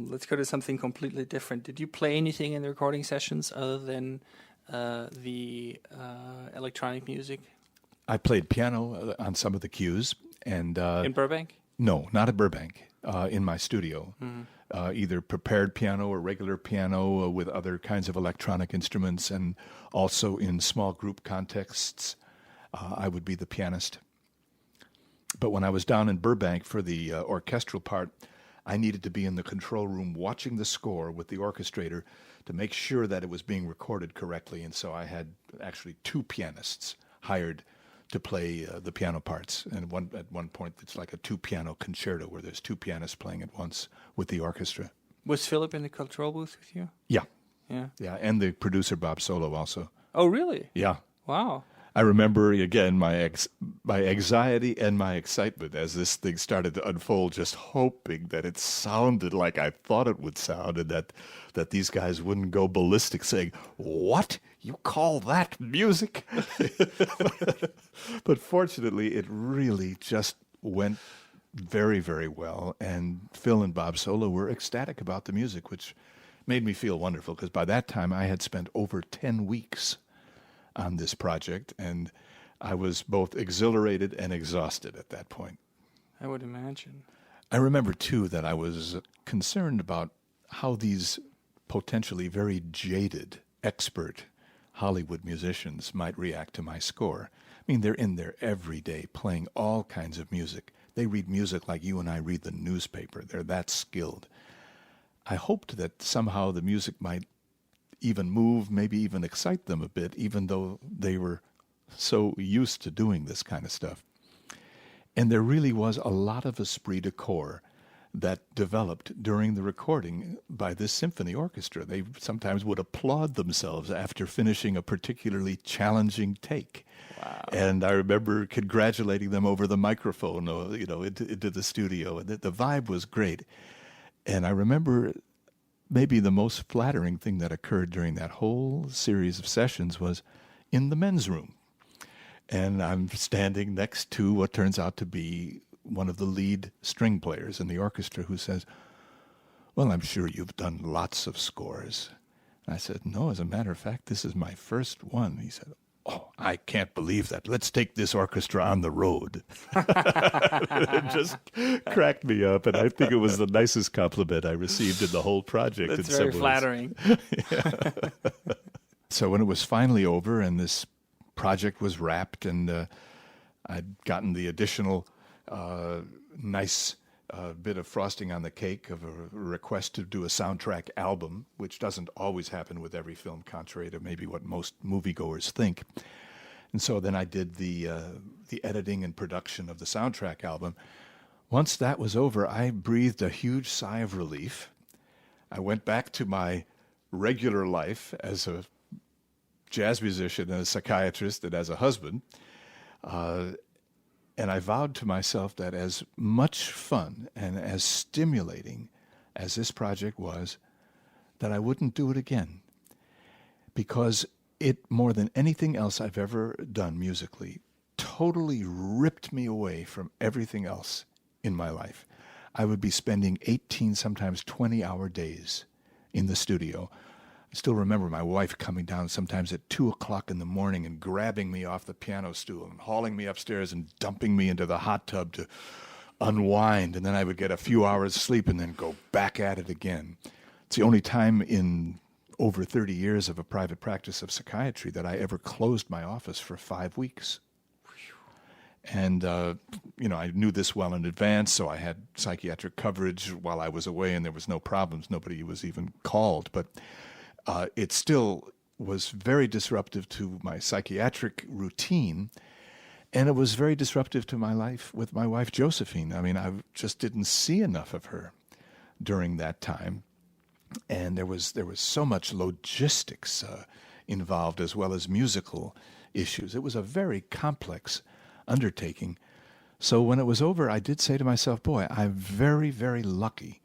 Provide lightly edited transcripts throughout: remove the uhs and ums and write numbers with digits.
let's go to something completely different. Did you play anything in the recording sessions other than the electronic music? I played piano on some of the cues. And in Burbank? No, not at Burbank. In my studio. Mm-hmm. Either prepared piano or regular piano with other kinds of electronic instruments, and also in small group contexts, I would be the pianist. But when I was down in Burbank for the orchestral part, I needed to be in the control room watching the score with the orchestrator to make sure that it was being recorded correctly. And so I had actually two pianists hired to play the piano parts. And at one point, it's like a two-piano concerto where there's two pianists playing at once with the orchestra. Was Philip in the control booth with you? Yeah. Yeah. Yeah, and the producer, Bob Solo, also. Oh, really? Yeah. Wow. I remember, again, my anxiety and my excitement as this thing started to unfold, just hoping that it sounded like I thought it would sound, and that these guys wouldn't go ballistic saying, "What? You call that music?" But fortunately, it really just went very, very well, and Phil and Bob Solo were ecstatic about the music, which made me feel wonderful, because by that time I had spent over 10 weeks on this project, and I was both exhilarated and exhausted at that point. I would imagine. I remember, too, that I was concerned about how these potentially very jaded, expert Hollywood musicians might react to my score. I mean, they're in there every day playing all kinds of music. They read music like you and I read the newspaper. They're that skilled. I hoped that somehow the music might even move, maybe even excite them a bit, even though they were so used to doing this kind of stuff. And there really was a lot of esprit de corps that developed during the recording by this symphony orchestra. They sometimes would applaud themselves after finishing a particularly challenging take. Wow. And I remember congratulating them over the microphone, into the studio. And the vibe was great. And I remember maybe the most flattering thing that occurred during that whole series of sessions was in the men's room. And I'm standing next to what turns out to be one of the lead string players in the orchestra, who says, "Well, I'm sure you've done lots of scores." And I said, "No, as a matter of fact, this is my first one." He said, "Oh, I can't believe that. Let's take this orchestra on the road." It just cracked me up, and I think it was the nicest compliment I received in the whole project. That's very flattering. So when it was finally over and this project was wrapped, and I'd gotten the additional nice bit of frosting on the cake of a request to do a soundtrack album, which doesn't always happen with every film, contrary to maybe what most moviegoers think. And so then I did the editing and production of the soundtrack album. Once that was over, I breathed a huge sigh of relief. I went back to my regular life as a jazz musician and a psychiatrist and as a husband. And I vowed to myself that as much fun and as stimulating as this project was, that I wouldn't do it again. Because it, more than anything else I've ever done musically, totally ripped me away from everything else in my life. I would be spending 18, sometimes 20-hour days in the studio. I still remember my wife coming down sometimes at 2 o'clock in the morning and grabbing me off the piano stool and hauling me upstairs and dumping me into the hot tub to unwind. And then I would get a few hours sleep and then go back at it again. It's the only time in over 30 years of a private practice of psychiatry that I ever closed my office for 5 weeks. And, I knew this well in advance, so I had psychiatric coverage while I was away, and there was no problems. Nobody was even called. But it still was very disruptive to my psychiatric routine, and it was very disruptive to my life with my wife, Josephine. I mean, I just didn't see enough of her during that time. And there was so much logistics involved, as well as musical issues. It was a very complex undertaking. So when it was over, I did say to myself, boy, I'm very, very lucky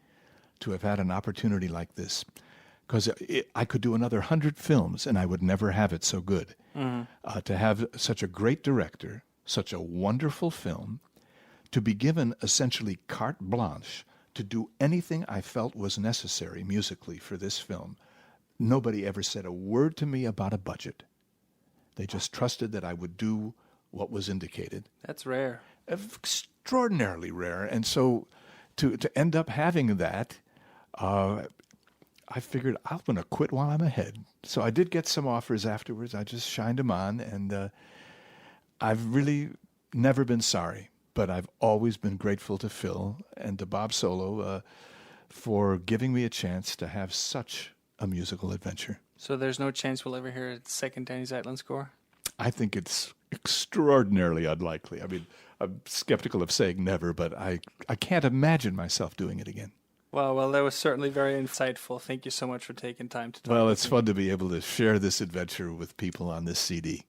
to have had an opportunity like this, because I could do another 100 films and I would never have it so good. Mm-hmm. To have such a great director, such a wonderful film, to be given essentially carte blanche to do anything I felt was necessary musically for this film. Nobody ever said a word to me about a budget. They just trusted that I would do what was indicated. That's rare. Extraordinarily rare. And so to end up having that, I figured I'm going to quit while I'm ahead. So I did get some offers afterwards. I just shined them on, and I've really never been sorry. But I've always been grateful to Phil and to Bob Solo for giving me a chance to have such a musical adventure. So there's no chance we'll ever hear a second Denny Zeitlin score? I think it's extraordinarily unlikely. I mean, I'm skeptical of saying never, but I can't imagine myself doing it again. Well, that was certainly very insightful. Thank you so much for taking time to talk. Well, it's fun to be able to share this adventure with people on this CD.